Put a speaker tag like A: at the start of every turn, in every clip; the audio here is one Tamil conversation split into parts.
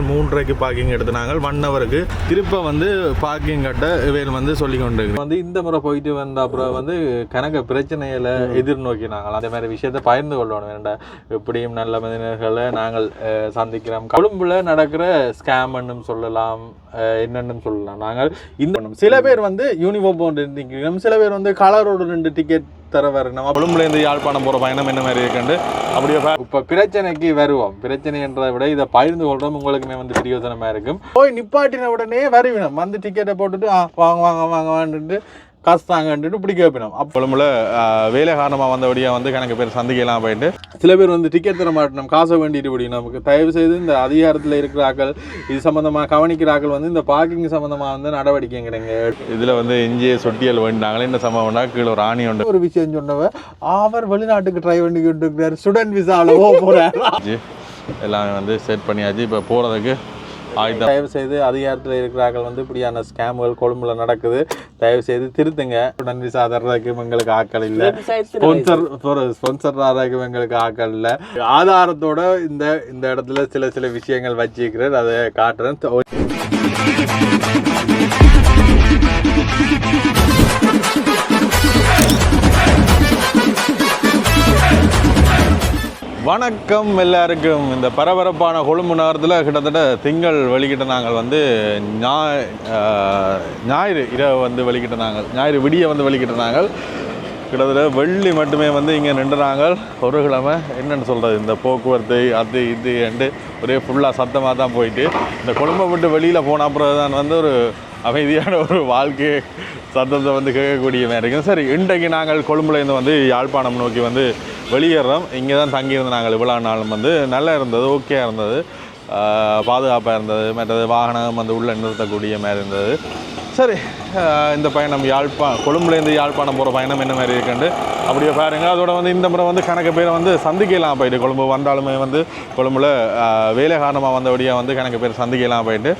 A: 3:30 பார்க்கிங் எடுத்துனாங்க. 1 ஹவருக்கு திருப்ப வந்து பார்க்கிங் கட்ட இவையில் வந்து சொல்லி கொண்டு வந்து இந்த முறை போயிட்டு வந்த அப்புறம் வந்து கணக்கு பிரச்சனைகளை எதிர்நோக்கினாங்க. அந்த மாதிரி விஷயத்தை பகிர்ந்து கொள்ளணும். வேண்டாம் எப்படியும் நல்ல மனிதர்களை நாங்கள் சந்திக்கிறோம். கொழும்புல நடக்கிற ஸ்கேம்னு சொல்லலாம், என்னன்னு சொல்லலாம். நாங்கள் இந்த சில பேர் வந்து யூனிஃபார்ம் போட்டு நிற்கிறோம், சில பேர் வந்து கலரோட 2 டிக்கெட் தர வரணும். கொழும்புலேருந்து யாழ்ப்பாணம் போகிற பயணம் என்ன மாதிரி இருக்குண்டு அப்படியே இப்போ பிரச்சனைக்கு வருவோம். பிரச்சனைன்றதை விட இதை பகிர்ந்து கொள்றோம், உங்களுக்குமே வந்து பிரயோஜனமாக இருக்கும். போய் நிப்பாட்டின உடனே வருவினம் வந்து டிக்கெட்டை போட்டுட்டு வாங்க வாங்க வாங்க வாங்கிட்டு காசு தாங்கன்ட்டு பிடிக்க வைப்பினோம். கொழும்புல வேலை காரணமாக வந்தபடியாக வந்து கணக்கு பேர் சந்திக்கலாம் போயிட்டு சில பேர் வந்து டிக்கெட் தர மாட்டோம், காசை வேண்டிட்டு படி. நமக்கு தயவு செய்து இந்த அதிகாரத்தில் இருக்கிற ஆக்கள், இது சம்மந்தமாக கவனிக்கிற ஆக்கள் வந்து இந்த பார்க்கிங் சம்மந்தமாக வந்து நடவடிக்கை கிடைங்க. இதில் வந்து எஞ்சிய சொட்டியல் வேண்டாங்களே இந்த சம்பவம்னா கீழே ஒரு ஆணி உண்டு. ஒரு விஷயம் சொன்னவ அவர் வெளிநாட்டுக்கு ட்ரை பண்ணிக்கிட்டு இருக்கிறார், ஸ்டூடெண்ட் விசாவில் போகிறார். எல்லாமே வந்து செட் பண்ணியாச்சு. இப்போ போகிறதுக்கு தயவு செய்து அதிகாரத்தில் இருக்கிறார்கள் வந்து இப்படியான ஸ்கேம்கள் கொழும்புல நடக்குது. தயவு செய்து திருத்துங்க. ஸ்டூடெண்ட் விசா தர்றதுக்கு எங்களுக்கு ஆக்கள் இல்லை, ஸ்பான்சர் ஆகிறதுக்கு எங்களுக்கு ஆக்கள் இல்லை. ஆதாரத்தோட இந்த இடத்துல சில விஷயங்கள் வச்சிருக்கிறது, அதை காட்டுறேன். வணக்கம் எல்லாருக்கும். இந்த பரபரப்பான கொழும்பு நகரத்தில் கிட்டத்தட்ட திங்கள் வெளிக்கிட்ட நாங்கள் வந்து ஞாயிறு இரவு வந்து வெளிக்கிட்ட நாங்கள், ஞாயிறு விடிய வந்து வெளிக்கிட்ட நாங்கள். கிட்டத்தட்ட வெள்ளி மட்டுமே வந்து இங்கே நின்றுறாங்க. ஒரு கிழமை என்னென்னு சொல்கிறது, இந்த போக்குவரத்து அது இது என்று ஒரே ஃபுல்லாக சத்தமாக தான் போயிட்டு இந்த கொழும்பை விட்டு வெளியில் போன அப்புறம் தான் வந்து ஒரு அமைதியான ஒரு வாழ்க்கை சத்தத்தை வந்து கேட்கக்கூடிய மாதிரி இருக்கும். சரி, இன்றைக்கு நாங்கள் கொழும்புலேருந்து வந்து யாழ்ப்பாணம் நோக்கி வந்து வெளியேறோம். இங்கே தான் தங்கியிருந்த நாங்கள் இவ்வளோ நாளும் வந்து நல்லா இருந்தது, ஓகே இருந்தது, பாதுகாப்பாக இருந்தது. மற்றது வாகனம் வந்து உள்ளே நிறுத்தக்கூடிய மாதிரி இருந்தது. சரி, இந்த பயணம் கொழும்புலேருந்து யாழ்ப்பாணம் போகிற பயணம் என்ன மாதிரி இருக்குண்டு அப்படியே பாருங்கள். அதோட வந்து இந்த முறை வந்து கணக்கு பேரை வந்து சந்திக்கலாம் போயிட்டு, கொழும்பு வந்தாலுமே வந்து கொழும்புல வேலை காரணமாக வந்தபடியாக வந்து கணக்கு பேர் சந்திக்கலாம் போயிட்டு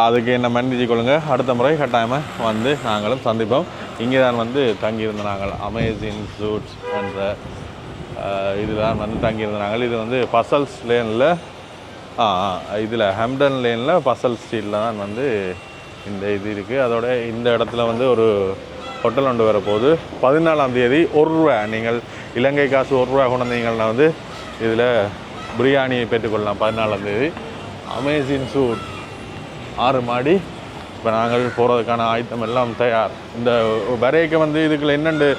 A: அதுக்கு என்ன மன்னிச்சு கொள்ளுங்க. அடுத்த முறை கட்டாயமாக வந்து நாங்களும் சந்திப்போம். இங்கே தான் வந்து தங்கியிருந்த நாங்கள் அமேசிங் சூட்ஸ் என்ற இதுதான் வந்து தங்கியிருந்த நாங்கள். இது வந்து பசல்ஸ் லேனில் இதில் ஹம்டன் லேனில் பசல் ஸ்ட்ரீட்டில் தான் வந்து இந்த இது இருக்குது. அதோட இந்த இடத்துல வந்து ஒரு ஹோட்டல் ஒன்று வரப்போகுது. 14ஆம் தேதி ₹1 நீங்கள் இலங்கை காசு ₹1 கொண்டு வந்தீங்கன்னா வந்து இதில் பிரியாணி பெற்றுக்கொள்ளலாம். 14ஆம் தேதி அமேசிங் சூட் 6 மாடி. இப்போ நாங்கள் போகிறதுக்கான ஆயத்தம் எல்லாம் தயார். இந்த வரைக்கு வந்து இதுக்குள்ள என்னென்று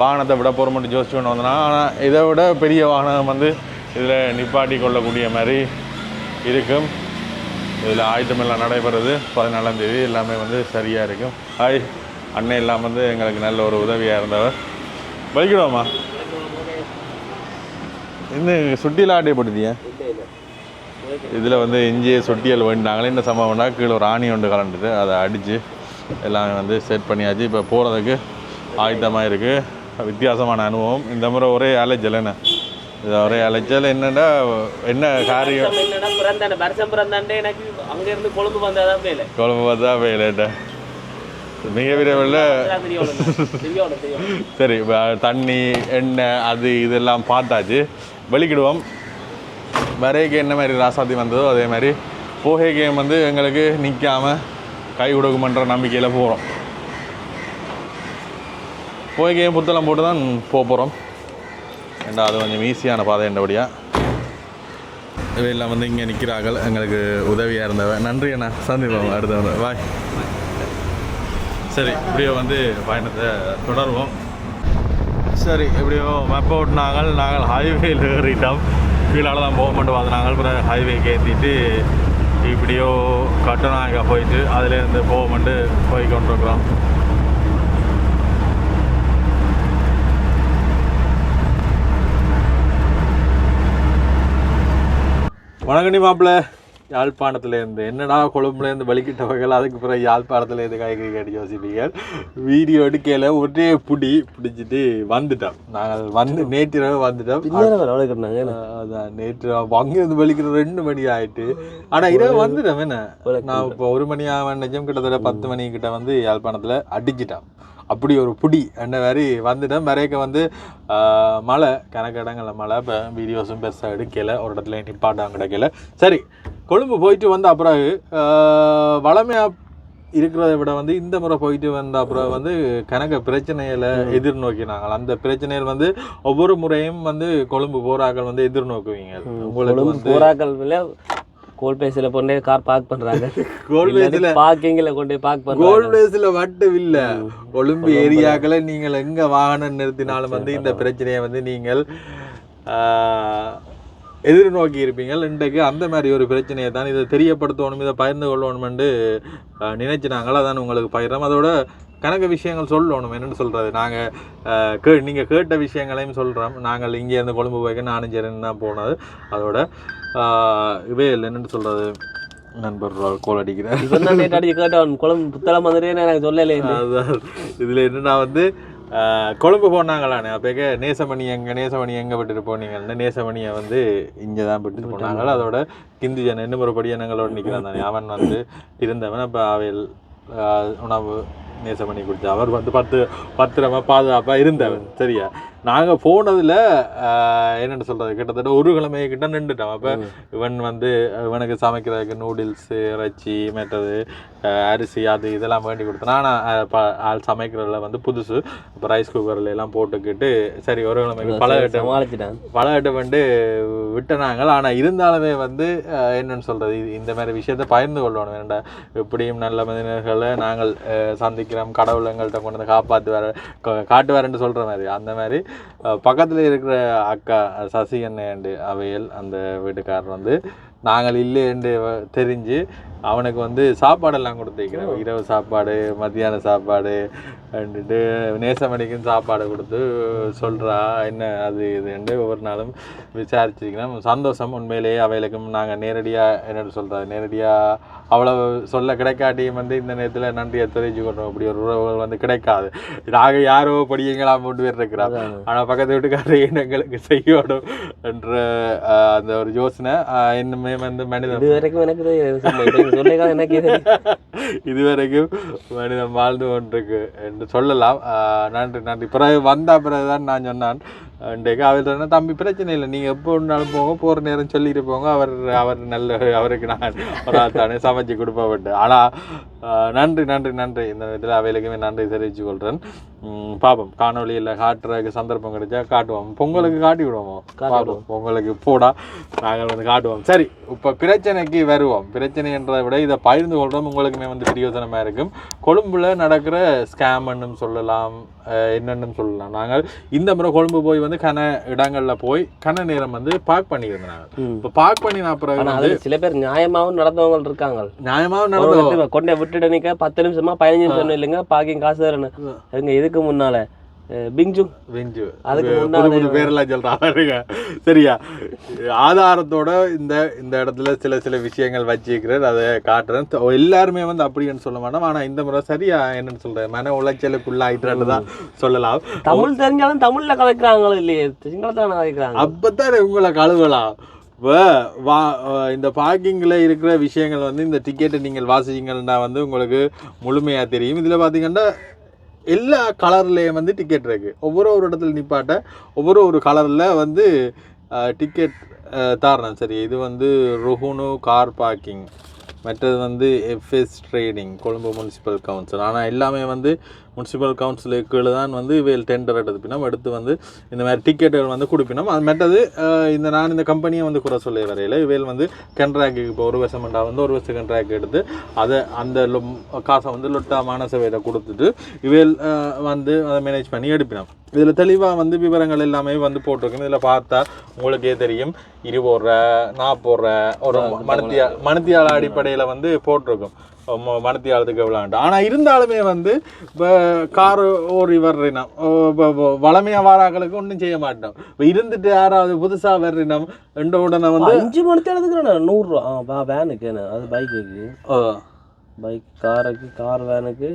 A: வாகனத்தை விட போகிற மட்டும் யோசிச்சு கொண்டு வந்தோன்னா, ஆனால் இதை விட பெரிய வாகனம் வந்து இதில் நிப்பாட்டி கொள்ளக்கூடிய மாதிரி இருக்கும். இதில் ஆயத்தம் எல்லாம் நடைபெறுது. 14ஆம் தேதி எல்லாமே வந்து சரியாக இருக்கும். ஹாய் அண்ணன் எல்லாம் வந்து எங்களுக்கு நல்ல ஒரு உதவியாக இருந்தவர். வைக்கிறோமா இந்த சுட்டியில் ஆட்டைப்படுத்திய இதில் வந்து எஞ்சிய சொட்டியல் வேண்டாங்களே இந்த சம்பவம்னா கீழே ஒரு ஆணி ஒன்று கலண்டுட்டு அதை அடித்து எல்லாமே வந்து செட் பண்ணியாச்சு. இப்போ போகிறதுக்கு ஆயத்தமாக இருக்குது. வித்தியாசமான அனுபவம். இந்த முறை ஒரே அலைச்சல். என்ன இது ஒரே அலைச்சல் என்னென்னா என்ன காரியம் கொழும்பு பார்த்தா வேலைட்ட மிக விரைவில் சரி தண்ணி எண்ணெய் அது இதெல்லாம் பார்த்தாச்சு. வெளிக்கிடுவோம். வரைக்கு என்ன மாதிரி ராசாத்தி வந்ததோ அதே மாதிரி போகைக்கு வந்து எங்களுக்கு நிற்காமல் கை கொடுக்குமன்ற நம்பிக்கையில் போகிறோம். போகைக்கையும் புத்தளம் போட்டு தான் போகிறோம். ஏண்டா அது கொஞ்சம் ஈஸியான பாதை என்றபடியாக இவையெல்லாம் வந்து இங்கே நிற்கிறார்கள். எங்களுக்கு உதவியாக இருந்தவ. நன்றி அண்ணா, சந்திப்போம் அடுத்த பாய். சரி, இப்படியோ வந்து பயணத்தை தொடருவோம். சரி, எப்படியோ மேப் ஓட்டினாங்கள். நாங்கள் ஹைவேயில் ஏறிட்டோம். கீழால் தான் போக மட்டும் வந்து நாங்கள் அப்புறம் ஹைவேக்கு ஏற்றிட்டு இப்படியோ கட்டணாக போயிட்டு அதுலேருந்து போக மட்டும் போய் கொண்டிருக்கிறோம். வணக்கண்டி மாப்பிள்ள. யாழ்ப்பாணத்துலேருந்து என்னடா கொழும்புலேருந்து வலிக்கிட்ட வகையில் அதுக்கு பிறகு யாழ்ப்பாணத்துலேருந்து காய்கறி கட்டி யோசிப்பீங்க. வீடியோ எடுக்கையில் ஒரே பிடிச்சிட்டு வந்துட்டோம். நாங்கள் வந்து நேற்று வந்துட்டோம். அதான் நேற்று அங்கேருந்து வலிக்கிற 2 மணி ஆகிட்டு. ஆனால் இரவு வந்துட்டோம். என்ன நான் இப்போ 1 மணி ஆக நினைச்சோம். கிட்டத்தட்ட 10 மணிக்கிட்ட வந்து யாழ்ப்பாணத்தில் அடிச்சிட்டோம். அப்படி ஒரு புடி அந்த மாதிரி வந்துட்டேன். வரைக்க வந்து மழை கணக்கு இடங்களில் மழை. இப்போ வீடியோஸும் பெருசாக எடுக்கலை, ஒரு இடத்துல நிப்பாட்டம் கிடைக்கல. சரி, கொழும்பு போயிட்டு வந்து அப்புறம் வளமையாக இருக்கிறத விட வந்து இந்த முறை போயிட்டு வந்த அப்புறம் வந்து கணக்க பிரச்சனைகளை எதிர்நோக்கினாங்க. அந்த பிரச்சனைகள் வந்து ஒவ்வொரு முறையும் வந்து கொழும்பு போராக்கள் வந்து எதிர்நோக்குவீங்க. உங்களுக்கு வந்து
B: போராக்கள் கோல்பேசில கொண்டே கார் பார்க் பண்றாங்க. கோல்பேசில பார்க்கிங்ல கொண்டே பார்க் பண்றாங்க.
A: கோல்பேசில மட்டும் இல்ல, கொழும்பு ஏரியாக்களை நீங்கள் எங்க வாகனம் நிறுத்தினாலும் வந்து இந்த பிரச்சனையை வந்து நீங்கள் எதிர்நோக்கி இருப்பீங்கள். இன்றைக்கு அந்த மாதிரி ஒரு பிரச்சனையை தான் இதை தெரியப்படுத்தணும், இதை பகிர்ந்து கொள்ளணும்னு நினைச்சினாங்களா? அதான் உங்களுக்கு பகிர்றோம். அதோட கணக்கு விஷயங்கள் சொல்லணும். என்னென்னு சொல்கிறது, நாங்கள் நீங்கள் கேட்ட விஷயங்களையும் சொல்கிறோம். நாங்கள் இங்கேருந்து கொழும்பு போய்க்க நானும் சரின்னு தான் போனது. அதோட இவே இல்லை என்னென்னு சொல்கிறது, நண்பர் கோல் அடிக்கிறேன்.
B: கேட்டவன் கொழும்பு புத்தளம் வந்துட்டு எனக்கு சொல்லலை.
A: அதுதான் இதில் என்னென்னா வந்து கொழும்பு போனாங்களானே அப்போக்க நேசமணி எங்கே விட்டுட்டு போனீங்கன்னா நேசமணியை வந்து இங்கே தான் விட்டுட்டு போனாங்களா. அதோட கிந்து ஜன இன்னும் ஒரு படியனங்களோடு நிற்கிறான் தானே, அவன் வந்து இருந்தவன். அப்போ அவையில் உணவு நேசமணி குடிச்ச அவர் வந்து பத்திரமா பாதுகாப்பாக இருந்தவன். சரியா, நாங்கள் போனதில் என்னென்னு சொல்கிறது, கிட்டத்தட்ட ஒரு கிழமை கிட்ட நின்றுட்டோம். அப்போ இவன் வந்து இவனுக்கு சமைக்கிறதுக்கு நூடுல்ஸு, இறைச்சி, மற்றது அரிசி அது இதெல்லாம் வேண்டி கொடுத்தேன். ஆனால் ஆள் சமைக்கிறதுல வந்து புதுசு. இப்போ ரைஸ் குக்கரில் எல்லாம் போட்டுக்கிட்டு சரி ஒரு கிழமைக்கு பழகிட்ட வந்து விட்டனாங்கள். ஆனால் இருந்தாலுமே வந்து என்னென்னு சொல்கிறது, இந்த மாதிரி விஷயத்தை பகிர்ந்து கொள்ளணும். வேண்டாம், எப்படியும் நல்ல மனிதர்களை நாங்கள் சந்திக்கிறோம், கடவுள் எங்கள்கிட்ட கொண்டு வந்து காட்டுவாருன்னு சொல்கிற மாதிரி. அந்த மாதிரி பக்கத்தில் இருக்கிற அக்கா சசி அண்ணேண்டு அவையல் அந்த வீட்டுக்காரர் வந்து நாங்கள் இல்லைன்னு தெரிஞ்சு அவனுக்கு வந்து சாப்பாடெல்லாம் கொடுத்துருக்கிறேன். இரவு சாப்பாடு, மத்தியான சாப்பாடு வந்துட்டு நேசமணிக்கும் சாப்பாடு கொடுத்து சொல்கிறா என்ன அது இதுன்ட்டு ஒவ்வொரு நாளும் விசாரிச்சிருக்கிறேன். சந்தோஷம் உண்மையிலேயே. அவைகளுக்கும் நாங்கள் நேரடியாக என்னென்னு சொல்கிறது, நேரடியாக அவ்வளவு சொல்ல கிடைக்காட்டியும் வந்து இந்த நேரத்தில் நன்றியை தெரிவிச்சு கொண்டோம். அப்படி ஒரு உறவுகள் வந்து கிடைக்காது. நாங்கள் யாரோ படியங்களாம் கொண்டு போய் இருக்கிறோம், ஆனால் பக்கத்து வீட்டுக்காரர் எங்களுக்கு செய்யணும் என்ற அந்த ஒரு யோசனை இன்னுமே வந்து மனிதன் இதுவரைக்கும் மனிதன் வாழ்ந்து கொண்டிருக்கு என்று சொல்லலாம். நன்றி. பிறகு பிறகுதான் நான் சொன்னான் இன்றைக்கு அவர் தம்பி பிரச்சனை இல்லை, நீங்கள் எப்போ ஒன்றாலும் போங்க, போகிற நேரம் சொல்லிட்டு போங்க, அவர் நல்ல அவருக்கு நான் ஒரு தானே சமைச்சு கொடுப்பேன். ஆனால் நன்றி. இந்த இதில் அவைகளுக்குமே நன்றி தெரிவித்து கொள்கிறேன். பாப்போம், காணொலியில் காட்டுறதுக்கு சந்தர்ப்பம் கிடைச்சா காட்டுவோம். பொங்கலுக்கு காட்டி விடுவோம், பார்ப்போம். பொங்கலுக்கு போடா நாங்கள் வந்து காட்டுவோம். சரி, இப்போ பிரச்சனைக்கு வருவோம். பிரச்சனை என்றதை விட இதை பகிர்ந்து கொள்கிறோம், உங்களுக்குமே வந்து பிரயோஜனமாக இருக்கும். கொழும்புல நடக்கிற ஸ்கேம்னு சொல்லலாம், என்னென்னு சொல்லலாம். நாங்கள் இந்த முறை கொழும்பு போய் வந்து கன இடங்களில் போய் கன நேரம் வந்து பார்க் பண்ணியிருந்தாங்க. இப்போ பார்க் பண்ணின அப்புறம்
B: சில பேர் நியாயமாகவும் நடந்தவங்க இருக்காங்க.
A: நியாயமாகவும் நடந்தவங்க
B: கொண்டே விட்டுட்டு நிற்க 10 நிமிஷமா 15 நிமிஷம் இல்லைங்க, பார்க்கிங் காசு தரணும். இதுக்கு முன்னால பிஞ்சு அதுக்கு
A: முன்னாடி பேரெல்லாம் சொல்றாங்க. சரியா, ஆதாரத்தோட இந்த இடத்துல சில விஷயங்கள் வச்சிருக்கிறேன், அதை காட்டுறேன். எல்லாருமே வந்து அப்படின்னு சொல்ல மாட்டோம். ஆனா இந்த முறை சரியா என்னன்னு சொல்றேன், மன உளைச்சலுக்குள்ளாயிட்டு தான் சொல்லலாம்.
B: தமிழ் தெரிஞ்சாலும் தமிழ்ல கலைக்கிறாங்களோ இல்லையே, சிங்களத்தான கலைக்கிறாங்க.
A: அப்பதான் உங்களை கழுவலாம். இந்த பார்க்கிங்கில் இருக்கிற விஷயங்கள் வந்து இந்த டிக்கெட்டை நீங்கள் வாசிச்சிங்கன்னா வந்து உங்களுக்கு முழுமையாக தெரியும். இதில் பார்த்தீங்கன்னா எல்லா கலர்லேயும் வந்து டிக்கெட் இருக்குது. ஒவ்வொரு இடத்துல நிப்பாட்ட ஒவ்வொரு கலரில் வந்து டிக்கெட் தாரணம். சரி, இது வந்து ருஹுனு கார் பார்க்கிங், மற்றது வந்து FS trading, Colombo municipal council. ஆனால் எல்லாமே வந்து முனிசிபல் கவுன்சிலுக்கு தான் வந்து இவையில் டெண்டர் எடுத்துப்பினோம், எடுத்து வந்து இந்த மாதிரி டிக்கெட்டுகள் வந்து கொடுப்பினோம். அது மற்றது நான் இந்த கம்பெனியை வந்து குறை சொல்ல வரையில் இவையில் வந்து கண்ட்ராக்டு இப்போ 1 வருஷம்ண்டா வந்து 1 வருஷம் கண்ட்ராக்ட் எடுத்து அதை அந்த காசை வந்து லொட்டா மானசபையில் கொடுத்துட்டு இவையில் வந்து அதை மேனேஜ் பண்ணி எடுப்பினோம். இதில் தெளிவாக வந்து விவரங்கள் எல்லாமே வந்து போட்டிருக்கணும். இதில் பார்த்தா உங்களுக்கே தெரியும், 20 நான் ஒரு மணித்தியால அடிப்படையில் வந்து போட்டிருக்கும் மணித்தியாலத்துக்கு எவ்வளோண்டு. ஆனால் இருந்தாலுமே வந்து இப்போ கார் ஓரி வர்றினம் வளமையாக வாராக்களுக்கு ஒன்றும் செய்ய மாட்டோம். இப்போ இருந்துட்டு யாராவது புதுசாக வர்றினம் ரெண்டு உடனே வந்து
B: 5 மணித்தியாலத்துக்கு 100 ரூபா வேனுக்கு, அது பைக்குக்கு, பைக் கார் வேனுக்கு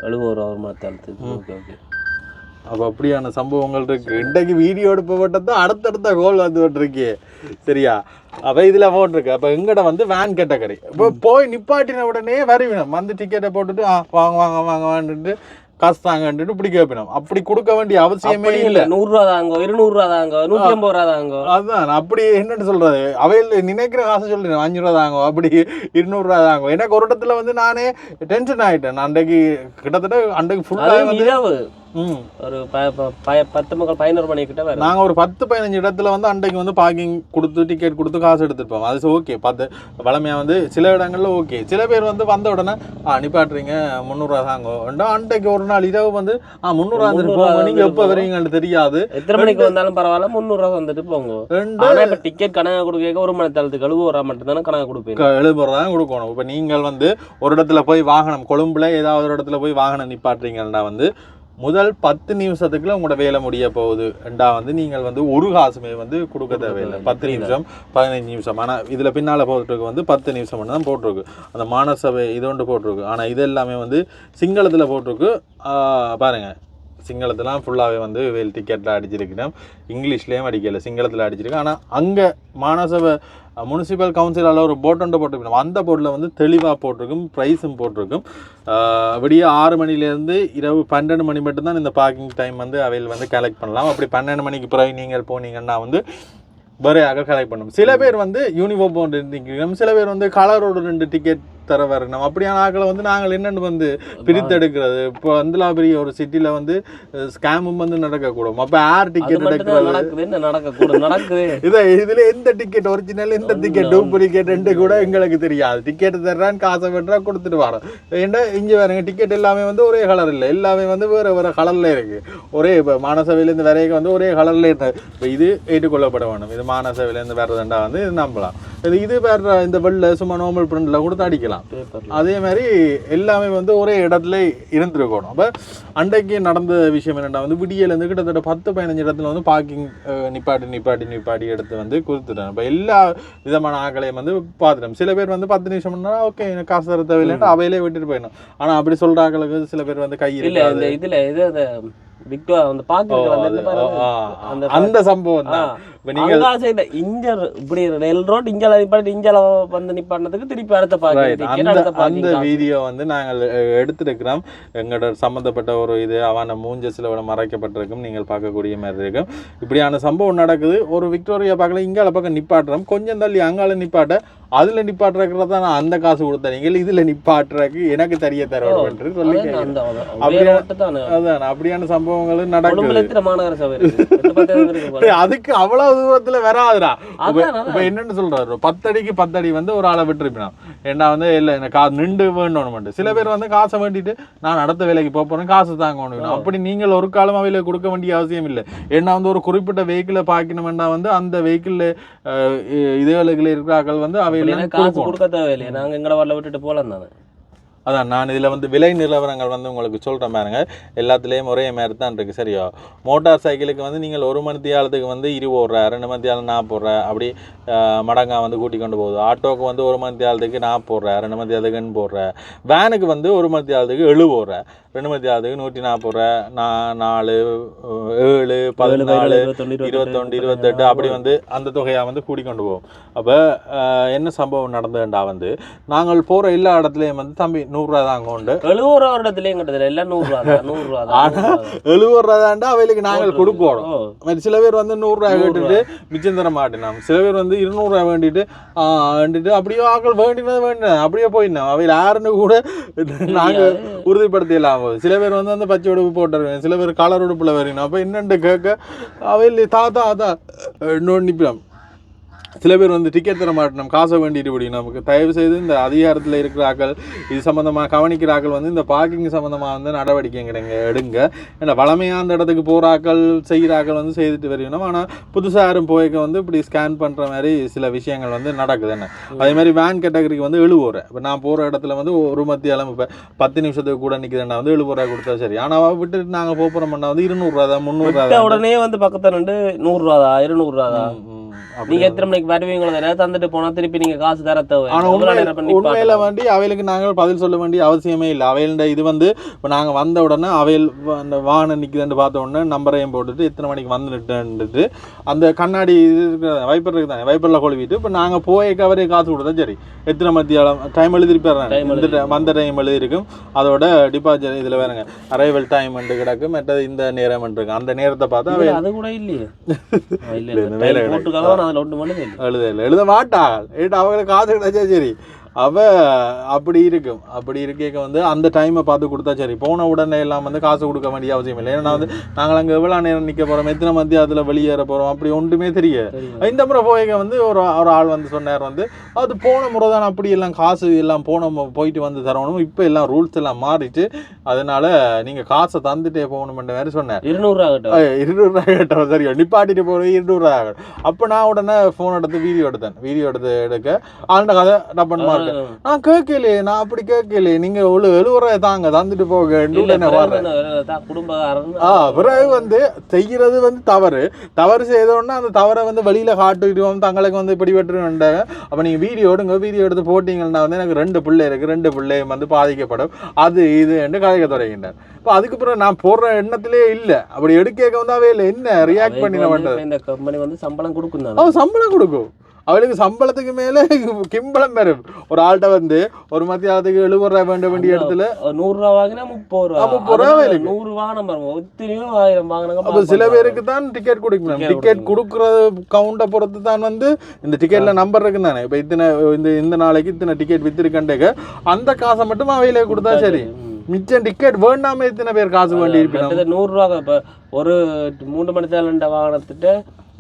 B: 70 ரூபா ஒரு மணித்தியாலத்துக்கு. ஓகே.
A: அப்போ அப்படியான சம்பவங்கள் இருக்குது. இன்றைக்கு வீடியோ எடுப்ப போட்டதான் அடுத்தடுத்த கோல் வந்து போட்டிருக்கே. சரியா, அப்போ இதில் போட்டிருக்கு. அப்போ எங்கட வந்து வேன் கேட்டகரி. இப்போ போய் நிப்பாட்டின உடனே வருவினம் வந்து டிக்கெட்டை போட்டுட்டு வாங்க வாங்கிட்டு காசு தாங்கன்ட்டு இப்படி கேட்போம். அப்படி கொடுக்க வேண்டிய அவசியமே
B: அப்படி
A: இல்லை.
B: 100 ரூபா தாங்க, 200 ரூபா தாங்க, 150 ரூபா தாங்க.
A: அதுதான் அப்படி என்னன்னு சொல்றது, அவையில் நினைக்கிற காசு சொல்லிடுறேன். 5 ரூபா தாங்க, அப்படி 200 ரூபா தாங்க. எனக்கு ஒரு இடத்துல வந்து நானே டென்ஷன் ஆயிட்டேன். நான் அன்றைக்கு கிட்டத்தட்ட அன்றைக்கு ஃபுல்லாக வந்து ஒரு 10 மக்கள் 11 மணி கிட்ட வரும். நாங்கள் ஒரு 10-15 இடத்துல வந்து அன்றைக்கு வந்து பார்க்கிங் கொடுத்து டிக்கெட் கொடுத்து காசு எடுத்துருப்போம். அது ஓகே, பார்த்து வளமையாக வந்து சில இடங்கள்ல ஓகே. சில பேர் வந்து வந்த உடனே நிப்பாட்டுறீங்க 300 ரூபா தாங்க. அன்றைக்கு ஒரு நாள் இரவு வந்து 300 ரூபா வந்துட்டு போங்க, நீங்க எப்போ வரீங்கன்னு தெரியாது, எத்தனை மணிக்கு வந்தாலும் பரவாயில்ல 300 ரூபா வந்துட்டு போங்க. இப்போ டிக்கெட் கணக்கு கொடுக்க 1 மணி நேரத்துக்கு 70 ரூபா மட்டும் தானே கணக்கு கொடுப்பீங்க. 70 ரூபா தான் கொடுக்கணும். இப்போ நீங்கள் வந்து ஒரு இடத்துல போய் வாகனம், கொழும்புல ஏதாவது ஒரு இடத்துல போய் வாகனம் நிப்பாட்டுறீங்கன்னா வந்து முதல் 10 நிமிஷத்துக்குள்ள உங்களோட வேலை முடிய போகுது என்றா வந்து நீங்கள் வந்து ஒரு காசுமே வந்து கொடுக்க தேவையில்லை. 10 நிமிஷம் 15 நிமிஷம். ஆனால் இதில் பின்னால் போட்டுருக்கு வந்து 10 நிமிஷம் மட்டும் தான் போட்டிருக்கு. அந்த மாநசபை இது ஒன்று போட்டிருக்கு. ஆனால் இது எல்லாமே வந்து சிங்களத்தில் போட்டிருக்கு. பாருங்கள், சிங்களத்தெலாம் ஃபுல்லாகவே வந்து வேல் டிக்கெட்டில் அடிச்சிருக்கணும், இங்கிலீஷ்லேயும் அடிக்கலை, சிங்களத்தில் அடிச்சிருக்கு. ஆனால் அங்கே மாநசபை முனிசிபல் கவுன்சிலால் ஒரு போட் ஒன்று போட்டிருக்கணும். அந்த போர்டில் வந்து தெளிவாக போட்டிருக்கும், ப்ரைஸும் போட்டிருக்கும். விடிய 6 மணிலேருந்து இரவு 12 மணி மட்டும்தான் இந்த பார்க்கிங் டைம் வந்து அவையில் வந்து கலெக்ட் பண்ணலாம். அப்படி 12 மணிக்கு பிறகு நீங்கள் போனீங்கன்னா வந்து வரையாக கலெக்ட் பண்ணணும். சில பேர் வந்து யூனிஃபார்ம் போட்டு நிற்கணும், சில பேர் வந்து கலரோட 2 டிக்கெட் தர வரணும். அப்படியான ஆக்களை வந்து நாங்கள் என்னென்னு வந்து பிரித்தெடுக்கிறது. இப்போ அந்த பெரிய ஒரு சிட்டியில் வந்து ஸ்கேமும் வந்து நடக்கக்கூடும். அப்போ ஏர் டிக்கெட் நடக்கிறது இதில் எந்த டிக்கெட் ஒரிஜினல், எந்த டிக்கெட் டூப்ளிகேட் ரெண்டு கூட எங்களுக்கு தெரியாது. டிக்கெட் தர்றான்னு காசை வெட்டுறா கொடுத்துட்டு வரோம். ஏன்னா இங்கே வேறுங்க டிக்கெட் எல்லாமே வந்து ஒரே கலர் இல்லை, எல்லாமே வந்து வேறு வேறு கலரில் இருக்குது. ஒரே இப்போ மாநசபையிலேருந்து வரைக்கும் வந்து ஒரே கலரில் இருக்குது. இப்போ இது ஏற்றுக்கொள்ளப்பட வேணும். இது மாநசபையிலேருந்து வேறுதாண்டா வந்து இது நம்பலாம். இது வேறு இந்த வெள்ளை சும்மா நார்மல் பிரிண்டில் கொடுத்து அடிக்கலாம். அதே மாதிரி எல்லாமே வந்து ஒரே இடத்துல இருந்துருக்கணும். அப்போ அன்றைக்கு நடந்த விஷயம் என்னென்னா வந்து விடியலேருந்து கிட்டத்தட்ட 10-15 இடத்துல வந்து பார்க்கிங் நிப்பாட்டி எடுத்து வந்து கொடுத்துட்டேன். இப்போ எல்லா விதமான ஆக்களையும் வந்து பார்த்துட்டோம். சில பேர் வந்து 10 நிமிஷம்னா ஓகே எனக்கு காசு தர தேவையில்லைன்னு அவையிலே விட்டுட்டு போயிடணும். ஆனால் அப்படி சொல்கிற ஆக்களுக்கு சில பேர் வந்து கையில் அந்த சம்பவம் தான். அந்த வீடியோ வந்து நாங்கள் எடுத்திருக்கிறோம். எங்களோட சம்பந்தப்பட்ட ஒரு இது அவன மூஞ்ச சிலவட மறைக்கப்பட்டிருக்கும், நீங்கள் பார்க்கக்கூடிய மாதிரி இருக்கும். இப்படியான சம்பவம் நடக்குது. ஒரு விக்டோரியா பார்க்கல, இங்கால பக்கம் நிப்பாட்டுறோம், கொஞ்சம் தள்ளி அங்கால நிப்பாட்ட, அதுல நிப்பாட்டுறதுக்கு நான் அந்த காசு கொடுத்தேன், நீங்கள் இதுல நிப்பாட்டுறதுக்கு எனக்கு தெரிய தரணும் சொல்லி அதான் அப்படியான சம்பவங்களும் நடக்குது. அதுக்கு அவ்வளவு தூரத்துல வராதுடா. இப்ப என்னன்னு சொல்றாரு, 10 அடிக்கு 10 அடி வந்து ஒரு ஆளை விட்டுருப்பினான். ஏன்னா வந்து இல்ல எனக்கு நின்று வேணும். சில பேர் வந்து காசை வேண்டிட்டு நான் அடுத்த வேலைக்கு போறேன், காசு தாங்க. அப்படி நீங்கள் ஒரு காலம் அவையில கொடுக்க வேண்டிய அவசியம் இல்லை. ஏன்னா வந்து ஒரு குறிப்பிட்ட வெஹிக்கிளை பார்க்கணும்னா வந்து அந்த வெஹிக்கிள் இதுகளுக்குள்ள இருக்கிறார்கள் வந்து அவையில காசு கொடுக்க தேவையில்லை. நாங்க எங்களை வரல விட்டுட்டு போலாம் தானே. அதான் நான் இதில் வந்து விலை நிலவரங்கள் வந்து உங்களுக்கு சொல்கிறேன் பாருங்க. எல்லாத்துலேயும் ஒரே மாதிரி தான் இருக்குது. சரியா, மோட்டார் சைக்கிளுக்கு வந்து நீங்கள் 1 மணி தியாலத்துக்கு வந்து 20 ரூபா, 2 மணி தியாலம் 40 ரூபா, அப்படி மடங்கா வந்து கூட்டி கொண்டு போகுது. ஆட்டோவுக்கு வந்து 1 மணி தியாலத்துக்கு 40 ரூபா, 2 மணி தியாலத்துக்கு 80 ரூபா. வேனுக்கு வந்து 1 மணி தியாலத்துக்கு 70 ரூபா, 2 மணி தியாலத்துக்கு 140 ரூபா, 4, 7, 14, 21, 28 அப்படி வந்து அந்த தொகையாக வந்து கூட்டி கொண்டு போவோம். அப்போ என்ன சம்பவம் நடந்ததுண்டா வந்து நாங்கள் போகிற எல்லா இடத்துலையும் வந்து தம்பி 100 ரூபா தாங்க உண்டு, 70 ரூபா இடத்துலயும் கிட்டதில்ல எல்லாம் 100 ரூபா தான். 70 ரூபா தாண்டா அவைகளுக்கு நாங்கள் கொடுக்கணும். சில பேர் வந்து 100 ரூபா கேட்டுட்டு மிச்சம் தர மாட்டேன். சில பேர் வந்து 200 ரூபா வேண்டிட்டு அப்படியே ஆக்கள் வேண்டினது அப்படியே போயிடணும். அவையில் யாருன்னு கூட நாங்கள் உறுதிப்படுத்திடலாம். சில பேர் வந்து அந்த பச்சை உடுப்பு போட்டுருவேன், சில பேர் கலர் உடுப்புல வரணும். அப்போ என்னென்று கேட்க அவையில் தாத்தா இன்னொன்று நிற்பிடும். சில பேர் வந்து டிக்கெட் தர மாட்டோம், காசை வேண்டிட்டு முடியும். நமக்கு தயவு செய்து இந்த அதிகாரத்தில் இருக்கிற ஆக்கள், இது சம்மந்தமாக கவனிக்கிற ஆக்கள் வந்து இந்த பார்க்கிங் சம்மந்தமாக வந்து நடவடிக்கைங்க எடுங்க. ஏன்னா வளமையாக அந்த இடத்துக்கு போகிற ஆக்கள் செய்கிற ஆக்கள் வந்து செய்துட்டு வரணும். ஆனால் புதுசாக யாரும் போய்க்க வந்து இப்படி ஸ்கேன் பண்ணுற மாதிரி சில விஷயங்கள் வந்து நடக்குது. என்ன அதே மாதிரி வேன் கேட்டகரிக்கு வந்து 70 ரூபா. இப்போ நான் போகிற இடத்துல வந்து ஒரு மத்தியாலம் இப்போ 10 நிமிஷத்துக்கு கூட நிற்குதுன்னா வந்து 70 ரூபா கொடுத்தா சரி. ஆனால் விட்டுட்டு நாங்கள் போகிறோம்னா வந்து 200 ரூபா தான், 300 ரூபா. உடனே வந்து பக்கத்தில் 100 ரூபா தான், 200 ரூபா தான்.
B: நீங்க எத்தனை மணிக்கு வருவீங்களோ நேரம் தந்துட்டு போனா திருப்பி நீங்க காசு தர தேவை.
A: ஆனா உண்மையில வேண்டி அவைகளுக்கு நாங்கள் பதில் சொல்ல வேண்டிய அவசியமே இல்லை. அவையில இது வந்து இப்போ நாங்க வந்த உடனே அவையில் அந்த வாகனம் நிற்குதுன்னு பார்த்த உடனே நம்பரையும் போட்டுட்டு எத்தனை மணிக்கு வந்துட்டுன்ட்டு அந்த கண்ணாடி இது வைப்பர் இருக்கு தானே, வைப்பரில் கொழுவிட்டு இப்போ நாங்கள் போய் கவரே காசு கொடுத்தா சரி எத்தனை மத்தியாலம் டைம் எழுதிருப்பாரு, வந்த டைம் எழுதிருக்கும், அதோட டிபார்ச்சர் இதில் வேறுங்க அரைவல் டைம் கிடக்கு, மற்றது இந்த நேரம் இருக்கு, அந்த நேரத்தை பார்த்தா அவை
B: அது கூட இல்லையே
A: எழுத மாட்டாங்க. அவங்களுக்கு காசு கிடைச்சா சரி அவ அப்படி இருக்கும். அப்படி இருக்க வந்து அந்த டைமை பார்த்து கொடுத்தா சரி. போன உடனே எல்லாம் வந்து காசு கொடுக்க வேண்டிய அவசியம் இல்லை. ஏன்னா வந்து நாங்கள் அங்கே எவ்வளோ நேரம் நிற்க போகிறோம், எத்தனை மத்திய அதில் வெளியேற போகிறோம், அப்படி ஒன்றுமே தெரியாது. இந்த முறை போய்க்க வந்து ஒரு ஆள் வந்து சொன்னார் வந்து அது போன முறை தான் அப்படி எல்லாம் காசு எல்லாம் போயிட்டு வந்து தரணும், இப்போ எல்லாம் ரூல்ஸ் எல்லாம் மாறிட்டு அதனால நீங்கள் காசை தந்துட்டே போகணுமென்ற மாதிரி சொன்னார். 200 கேட்டோம். சரி நிப்பாட்டிட்டு போகிற 200 ஆகும். அப்போ நான் உடனே ஃபோன் எடுத்து வீடியோ எடுக்க ஆண்ட கதை டப்பன் நான் கேட்கலையே, நான் அப்படி கேட்கலையே, நீங்க 70 தாங்க தந்துட்டு போக பிறகு வந்து செய்யறது வந்து தவறு செய்தோன்னா அந்த தவறை வந்து வெளியில காட்டுக்கிட்டு தங்களுக்கு வந்து பிடிபட்டு. அப்ப நீங்க வீடியோ எடுத்து போட்டீங்கன்னா வந்து எனக்கு 2 பிள்ளை இருக்கு, 2 பிள்ளையும் வந்து பாதிக்கப்படும், அது இது என்று கதைக்க தொடங்கிட்டார். இப்போ அதுக்கு பிறகு நான் போடுற எண்ணத்திலே இல்லை. அப்படி எடுக்க வந்தாவே இல்லை, என்ன ரியாக்ட் பண்ணிட மாட்டேன்.
B: இந்த கம்பெனி வந்து சம்பளம் கொடுக்கும்,
A: சம்பளம் கொடுக்கும், அவளுக்கு சம்பளத்துக்கு மேல கிம்பளம் வரும். ஒரு ஆள்கிட்ட வந்து ஒரு மத்தியானத்துக்கு 70 ரூபாய் வேண்டிய இடத்துல
B: 100 ரூபாய் வாங்கினா 30 ரூபாய் 100 வாங்கின எத்தனையோ 1000 வாங்கினாங்க.
A: சில பேருக்கு தான் டிக்கெட் கொடுக்கணும். டிக்கெட் கொடுக்கறது கவுண்டை பொறுத்து தான் வந்து இந்த டிக்கெட்ல நம்பர் இருக்கு தானே. இப்போ இந்த நாளைக்கு இத்தனை டிக்கெட் வித்திருக்கேன், அந்த காசை மட்டும் அவையில கொடுத்தா சரி. மிச்சம் டிக்கெட் வேண்டாம இத்தனை பேர் காசு வேண்டி இருக்கணும்.
B: 100 ரூபாய் இப்போ ஒரு 3 மணி நேரம் வாங்கினத்துட்டு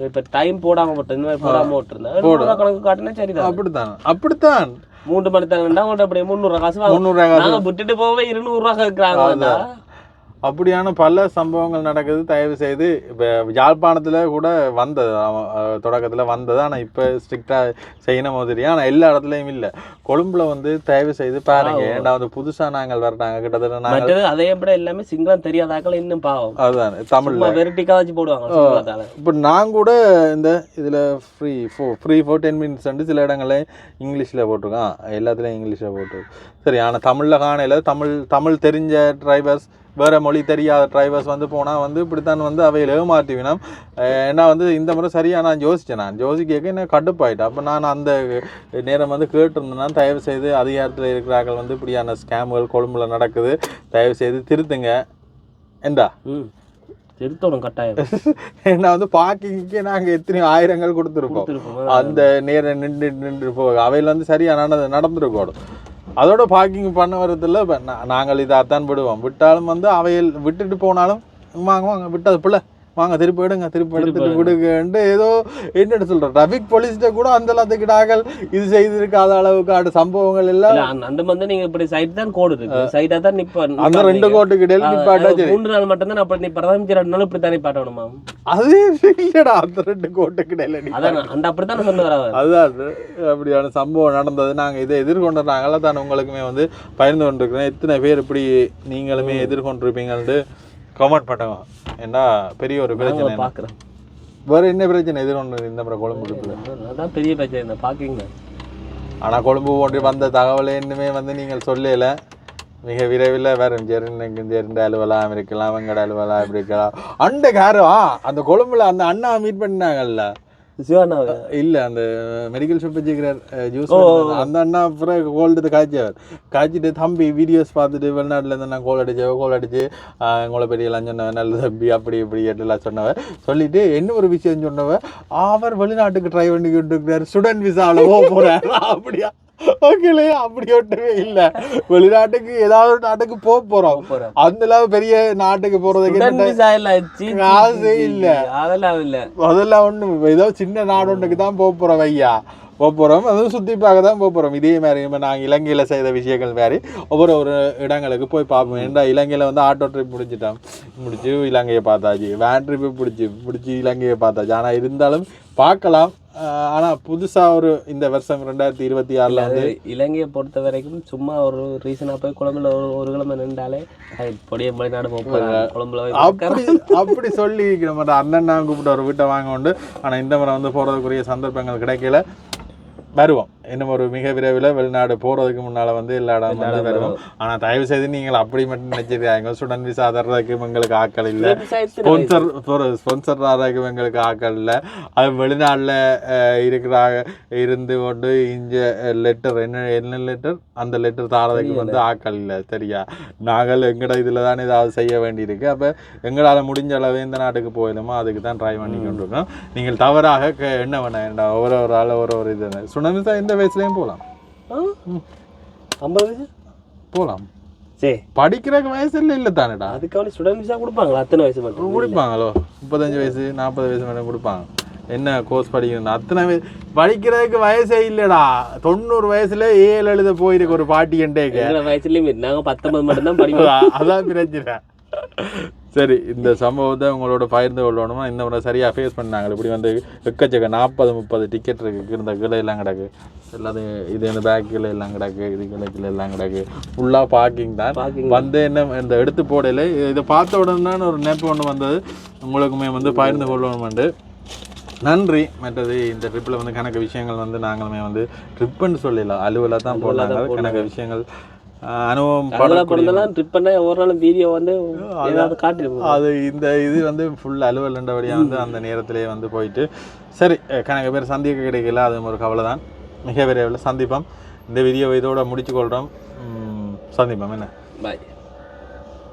B: இப்ப டைம் போடாம போட்டு இந்த மாதிரி போடாம போட்டுருந்தேன் கணக்கு காட்டினா சரிதான். அப்படித்தான் 3 மணி நேரம் அப்படியே 300 காசு 300 விட்டுட்டு போவே 200 ரூபாய் கேட்கறாங்க.
A: அப்படியான பல சம்பவங்கள் நடக்குது. தயவு செய்து இப்போ யாழ்ப்பாணத்தில் கூட வந்தது, தொடக்கத்தில் வந்தது, ஆனால் இப்போ ஸ்ட்ரிக்டாக செய்யணும் மாதிரியா, ஆனால் எல்லா இடத்துலையும் இல்லை. கொழும்புல வந்து தயவு செய்து பாருங்க. ஏன்னா வந்து புதுசாக நாங்கள் வரட்டாங்க கிட்டத்தட்ட நாங்கள்
B: அதே விட எல்லாமே சிங்களம் தெரியாதாக்கள் இன்னும் பாவம்.
A: அதுதான் தமிழில்
B: வெரைட்டிக்காக வச்சு போடுவாங்க.
A: இப்போ நான் கூட இந்த இதில் ஃப்ரீ ஃபார் 10 மினிட்ஸ் சில இடங்களில் இங்கிலீஷில் போட்டிருக்கான், எல்லாத்துலேயும் இங்கிலீஷில் போட்டிருக்கு. சரி, ஆனால் தமிழில் காணையில் தமிழ் தெரிஞ்ச டிரைவர்ஸ் வேறு மொழி தெரியாத டிரைவர்ஸ் வந்து போனால் வந்து இப்படித்தான் வந்து அவையில் ஏமாற்றிவினோம். ஏன்னா வந்து இந்த முறை சரியாக நான் யோசிக்க என்ன கடுப்பாயிட்டேன். அப்போ நான் அந்த நேரம் வந்து கேட்டிருந்தேன்னா தயவு செய்து அதிகாரத்தில் இருக்கிறார்கள் வந்து இப்படியான ஸ்கேம்கள் கொழும்புல நடக்குது, தயவு செய்து திருத்துங்க என்றா
B: திருத்தணும் கட்டாயம்.
A: ஏன்னா வந்து பார்க்கிங்க்கு நாங்கள் எத்தனையோ ஆயிரங்கள் கொடுத்துருப்போம். அந்த நேரம் நின்று போக அவையில் வந்து சரியாக நடந்துருக்கோடும். அதோட பார்க்கிங் பண்ண வரதில்ல. இப்போ நாங்கள் இதாகத்தான் விடுவோம். விட்டாலும் வந்து அவையில் விட்டுட்டு போனாலும் வாங்க விட்டது பிள்ளை வாங்க திருப்பி எடுத்துட்டு விடுங்கன்ட்டு ஏதோ என்னென்னு சொல்கிறோம். டிராஃபிக் போலீஸ்கிட்ட கூட அந்த எல்லாத்துக்கிட்டார்கள் இது செய்திருக்காத அளவுக்கு சம்பவங்கள் எல்லாம்
B: அந்த வந்து நீங்கள் இப்படி சைட் தான் கோடு இருக்கு, சைட்டாக தான் நிற்பேன்.
A: அந்த 2 கோட்டுக்கு இடையில நிப்பாட்டா 3
B: நாள் மட்டும்தான் அப்படி நிப்பாட்டதான், 2 நாள் இப்படி தான் நிப்பாட்டணுமா?
A: அது இல்லைடா, அந்த 2 கோட்டுக்கு இடையில
B: அதான் அந்த அப்படி தான் சொன்ன வர
A: அதுதான் அப்படியான சம்பவம் நடந்தது. நாங்கள் இதை எதிர்கொண்டனால தான் உங்களுக்குமே வந்து பகிர்ந்து கொண்டிருக்கிறேன். எத்தனை பேர் இப்படி நீங்களுமே எதிர்கொண்டிருப்பீங்கன்ட்டு கமெண்ட் பண்ணுங்க. ஏன்னா பெரிய ஒரு பிரச்சனை பார்க்குறேன். வேறு என்ன பிரச்சனை எதிர்கொண்டு இந்த முறை கொழும்புல?
B: அதான் பெரிய பிரச்சனை பார்க்கிங்க.
A: ஆனால் கொழும்பு போன்று வந்த தகவலை இன்னுமே வந்து நீங்கள் சொல்லலை. மிக விரைவில் வேறு ஜெருந்த அலுவலாம் இருக்கலாம், வெங்கட அலுவலாம் இப்படி இருக்கலாம். அந்த காரம் அந்த கொழும்புல அந்த அண்ணா மீட் பண்ணாங்கல்ல, இல்லை அந்த மெடிக்கல் ஷாப் வச்சுக்கிறார் ஜூஸ், அந்த அண்ணா அப்புறம் கோல் எடுத்து காய்ச்சிட்டு தம்பி வீடியோஸ் பார்த்துட்டு வெளிநாட்டிலேருந்து நான் கோல் அடிச்சு உங்களை பெரியலாம் சொன்னவன் நல்ல தம்பி அப்படி இப்படி எல்லாம் சொன்னவன் சொல்லிட்டு என்ன ஒரு விஷயம் சொன்னவன், அவர் வெளிநாட்டுக்கு ட்ரை பண்ணிக்கிட்டு இருக்கிறார், ஸ்டூடெண்ட் விசாவில் போகிறார். அப்படியா? ஓகேலே, அப்படி ஒன்றுமே இல்லை. வெளிநாட்டுக்கு ஏதாவது ஒரு நாட்டுக்கு போறோம், அந்த பெரிய நாட்டுக்கு போறதுக்கு காசு இல்லை, அதெல்லாம் ஒன்றும் ஏதோ சின்ன நாடு ஒன்றுக்கு தான் போறோம் ஐயா, போகிறோம். அதுவும் சுற்றி பார்க்க தான் போகிறோம். இதே மாதிரி நாங்கள் இலங்கையில் செய்த விஷயங்கள் மாதிரி ஒவ்வொரு இடங்களுக்கு போய் பார்ப்போம். ஏன்டா இலங்கையில் வந்து ஆட்டோ ட்ரிப் முடிச்சு இலங்கையை பார்த்தாச்சு, வேன் ட்ரிப்பு பிடிச்சி இலங்கையை பார்த்தாச்சு. ஆனால் இருந்தாலும் பார்க்கலாம், ஆனால் புதுசாக ஒரு இந்த வருஷம் 2026 வந்து
B: இலங்கையை பொறுத்த வரைக்கும் சும்மா ஒரு ரீசனாக போய் கொழம்புல ஒரு கிழமை நின்றாலே பொடிய வெளிநாடு போகிறாங்க கொழம்புல
A: அப்படி சொல்லி நம்ம அண்ணன் கூப்பிட்டு ஒரு வீட்டை வாங்க உண்டு. ஆனால் இந்த முறை வந்து போகிறதுக்குரிய சந்தர்ப்பங்கள் கிடைக்கல. வருவோம் இன்னும் ஒரு மிக விரைவில் வெளிநாடு போகிறதுக்கு முன்னால் வந்து எல்லா இடம் வந்து வருவோம். ஆனால் தயவு செய்து நீங்கள் அப்படி மட்டும் நினைச்சிருக்காங்க ஸ்டூடெண்ட் விசா தர்றதுக்கு எங்களுக்கு ஆக்கள் இல்லை, ஸ்பான்சர் ஆகிறதுக்கு எங்களுக்கு ஆக்கள் இல்லை. அது வெளிநாட்டில் இருக்கிறாங்க இருந்து கொண்டு இங்கே லெட்டர் என்ன லெட்டர் அந்த லெட்டர் தாரதுக்கு வந்து ஆக்கள் இல்லை. சரியா, நாங்கள் எங்கட இதில் தான் ஏதாவது செய்ய வேண்டியிருக்கு. அப்போ எங்களால் முடிஞ்ச அளவு எந்த நாட்டுக்கு போயிடுமோ அதுக்கு தான் ட்ரை பண்ணி கொண்டிருக்கோம். நீங்கள் தவறாக என்ன பண்ண ஒரு ஆள் ஒரு இது சுனமிசா இந்த வயசுலயும் போகலாம்,
B: 50 வயசு போகலாம். சரி, படிக்கிறக்கு வயசு இல்லை தானேடா. அதுக்காக ஸ்டூடெண்ட் விசா கொடுப்பாங்களா? அத்தனை வயசு மட்டும்
A: கொடுப்பாங்களோ? 35 வயசு 40 வயசு மட்டும் கொடுப்பாங்க. என்ன கோர்ஸ் படிக்கணும்? அத்தனை வயசு படிக்கிறதுக்கு வயசே இல்லைடா. 90 வயசுல ஏழு எழுத போயிருக்கு ஒரு பாட்டி என்டே
B: வயசுலயும் நாங்கள் 19 மட்டும் தான் படிக்கிறோம்.
A: அதான் பிரச்சனை. சரி, இந்த சம்பவத்தை உங்களோட பகிர்ந்து கொள்ளணுமா? இந்த முறை சரியாக ஃபேஸ் பண்ணாங்க. இப்படி வந்து எக்கச்சக்க 40-30 டிக்கெட் இருக்குது, இந்த கிளை எல்லாம் கிடக்கு, எல்லாத்தையும் இது இந்த பேக்கில் எல்லாம் கிடக்கு, இது கிளைக்கில் எல்லாம் கிடக்கு, ஃபுல்லாக பார்க்கிங் தான். வந்து என்ன இந்த எடுத்து போடல, இதை பார்த்த உடனே ஒரு நினைப்பு ஒன்று வந்தது, உங்களுக்குமே வந்து பகிர்ந்து கொள்ளணுமெண்டு. நன்றி. மற்றது இந்த ட்ரிப்பில் வந்து கணக்கு விஷயங்கள் வந்து நாங்களுமே வந்து ட்ரிப்புன்னு சொல்லலாம், அலுவலாக தான் போனாங்க. கணக்கு விஷயங்கள் அனுபவம் அது இந்த இது வந்து ஃபுல் அலுவலண்டபடியாக வந்து அந்த நேரத்திலே வந்து போயிட்டு சரி கணக்கு பேர் சந்திக்க கிடைக்கல. அது ஒரு கவலை தான். மிக விரைவில் சந்திப்போம். இந்த வீடியோவை இதோட முடிச்சு கொள்கிறோம். சந்திப்போம். என்ன பாய்.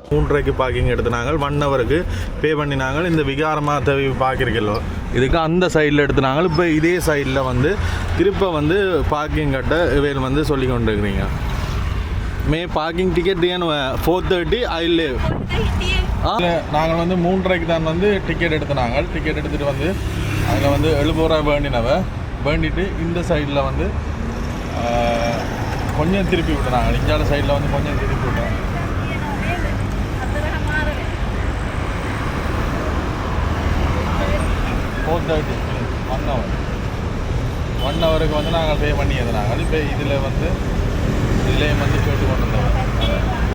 A: 3:30 பார்க்கிங் எடுத்துனாங்க, 1 ஹவருக்கு பே பண்ணினாங்க. இந்த விகாரமாக தேவை பார்க்கிருக்கலோ இதுக்கு அந்த சைடில் எடுத்துனாங்க. இப்போ இதே சைடில் வந்து திருப்ப வந்து பார்க்கிங் கட்ட வேல் வந்து சொல்லி கொண்டு இருக்கிறீங்க. மே பார்க்கிங் டிக்கெட் ஏன் 4:30 ஐல் நாங்கள் வந்து 3:30 தான் வந்து டிக்கெட் எடுத்துனாங்க. டிக்கெட் எடுத்துகிட்டு வந்து அதில் வந்து 70 ரூபா வேண்டினவை வேண்டிட்டு இந்த சைடில் வந்து கொஞ்சம் திருப்பி விட்டுனாங்க. இஞ்சால சைடில் வந்து கொஞ்சம் திருப்பி விட்டாங்க. 4:30 1 ஹவருக்கு வந்து நாங்கள் பே பண்ணியிருந்தாங்க. இப்போ இதில் வந்து இதுலேயும் வந்து கேட்டு கொண்டு வந்தோம்.